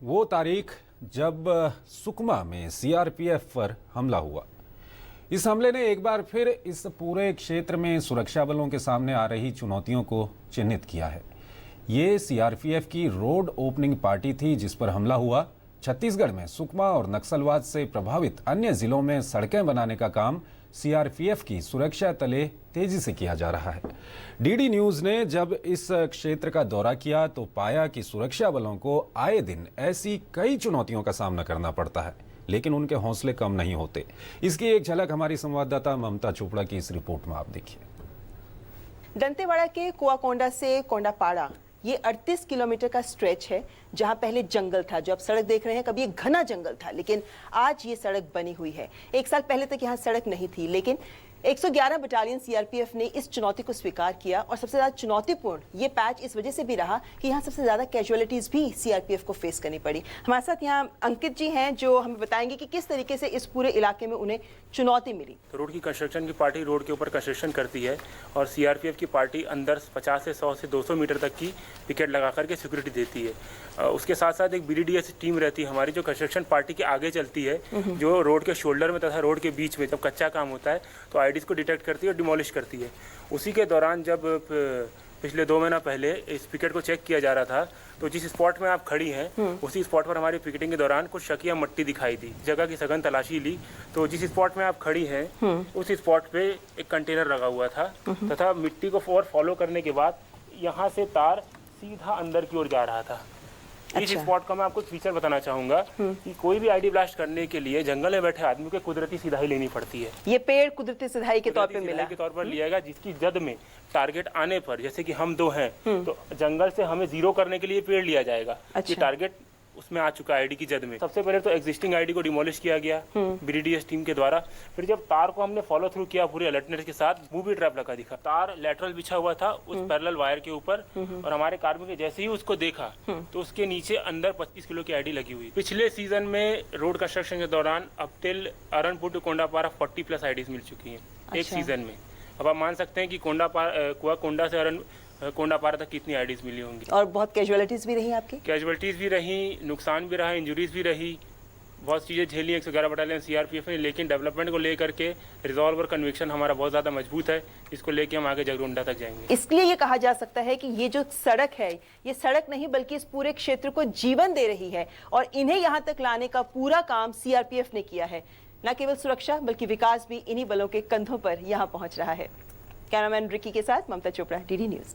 वो तारीख जब सुकमा में सीआरपीएफ पर हमला हुआ। इस हमले ने एक बार फिर इस पूरे क्षेत्र में सुरक्षा बलों के सामने आ रही चुनौतियों को चिन्हित किया है। ये सीआरपीएफ की रोड ओपनिंग पार्टी थी जिस पर हमला हुआ। छत्तीसगढ़ में सुकमा और नक्सलवाद से प्रभावित अन्य जिलों में सड़कें बनाने का काम सीआरपीएफ की सुरक्षा तले तेजी से किया जा रहा है। डीडी न्यूज़ ने जब इस क्षेत्र का दौरा किया तो पाया कि सुरक्षा बलों को आए दिन ऐसी कई चुनौतियों का सामना करना पड़ता है, लेकिन उनके हौसले कम नहीं होते। इसकी एक झलक हमारी संवाददाता ममता चोपड़ा की इस रिपोर्ट में आप देखिए। दंतेवाड़ा के कुआकोंडा से कोंडापाड़ा ये 38 किलोमीटर का स्ट्रेच है, जहां पहले जंगल था। जो आप सड़क देख रहे हैं, कभी एक घना जंगल था, लेकिन आज ये सड़क बनी हुई है। एक साल पहले तक यहाँ सड़क नहीं थी, लेकिन 111 बटालियन सीआरपीएफ ने इस चुनौती को स्वीकार किया। और सबसे ज्यादा चुनौतीपूर्ण ये पैच इस वजह से भी रहा कि यहाँ सबसे ज्यादा कैजुअलिटीज भी सीआरपीएफ को फेस करनी पड़ी। हमारे साथ यहाँ अंकित जी हैं जो हमें बताएंगे कि किस तरीके से इस पूरे इलाके में उन्हें चुनौती मिली। तो रोड की कंस्ट्रक्शन की पार्टी रोड के ऊपर कंस्ट्रक्शन करती है और सीआरपीएफ की पार्टी अंदर 50 से 100 से 200 मीटर तक की पिकेट लगा करके सिक्योरिटी देती है। उसके साथ साथ एक बीडीडीएस टीम रहती है हमारी, जो कंस्ट्रक्शन पार्टी के आगे चलती है, जो रोड के शोल्डर में तथा रोड के बीच में जब कच्चा काम होता है तो आईडीज को डिटेक्ट करती है और डिमोलिश करती है। उसी के दौरान जब पिछले 2 महीना पहले इस पिकेट को चेक किया जा रहा था तो जिस स्पॉट में आप खड़ी हैं उसी स्पॉट पर हमारी पिकेटिंग के दौरान कुछ शकिया मट्टी दिखाई दी। जगह की सघन तलाशी ली तो जिस स्पॉट में आप खड़ी हैं उस स्पॉट पे एक कंटेनर लगा हुआ था तथा मिट्टी को फॉलो करने के बाद यहाँ से तार सीधा अंदर की ओर जा रहा था। इस स्पॉट का मैं आपको फीचर बताना चाहूंगा कि कोई भी आईडी ब्लास्ट करने के लिए जंगल में बैठे आदमी को कुदरती सिधाई लेनी पड़ती है। ये पेड़ कुदरती सिधाई के तौर पे मिला, के तौर पर लिया गया, जिसकी जद में टारगेट आने पर, जैसे कि हम 2 हैं तो जंगल से हमें 0 करने के लिए पेड़ लिया जाएगा। ये टारगेट उसमें आ चुका आईडी की जद में। सबसे पहले तो एग्जिस्टिंग आईडी को डिमोलिश किया गया बीडीडीएस टीम के द्वारा। फिर जब तार को हमने फॉलो थ्रू किया पूरे अलर्टनेस के साथ, बूबी ट्रैप लगा दिखा। तार लेटरल बिछा हुआ था उस पैरेलल वायर के ऊपर और हमारे कार्मिक ने जैसे ही उसको देखा तो उसके नीचे अंदर 25 किलो की आईडी लगी हुई। पिछले सीजन में रोड कंस्ट्रक्शन के दौरान अब तिल अरनपुर टू कोंडापाड़ा 40+ आईडीज मिल चुकी है एक सीजन में। अब आप मान सकते हैं कि कुआकोंडा से कोंडापाड़ा तक कितनी आईडीज मिली होंगी। और बहुत कैजुअलिटीज भी रही आपकी? कैजुअलिटीज भी रही, नुकसान भी रहा, इंजरीज भी रही, बहुत चीज़ें झेली 111 बटालियन सीआरपीएफ ने। लेकिन डेवलपमेंट को लेकर के रिजॉल्व और कन्विक्शन हमारा बहुत ज़्यादा मजबूत है। इसको लेके हम आगे जगरुंडा तक जाएंगे। इसलिए ये कहा जा सकता है कि ये जो सड़क है, ये सड़क नहीं बल्कि इस पूरे क्षेत्र को जीवन दे रही है और इन्हें यहाँ तक लाने का पूरा काम सीआरपीएफ ने किया है। न केवल सुरक्षा बल्कि विकास भी इन्हीं बलों के कंधों पर यहाँ पहुँच रहा है। कैमरामैन रिकी के साथ ममता चोपड़ा, डीडी न्यूज़।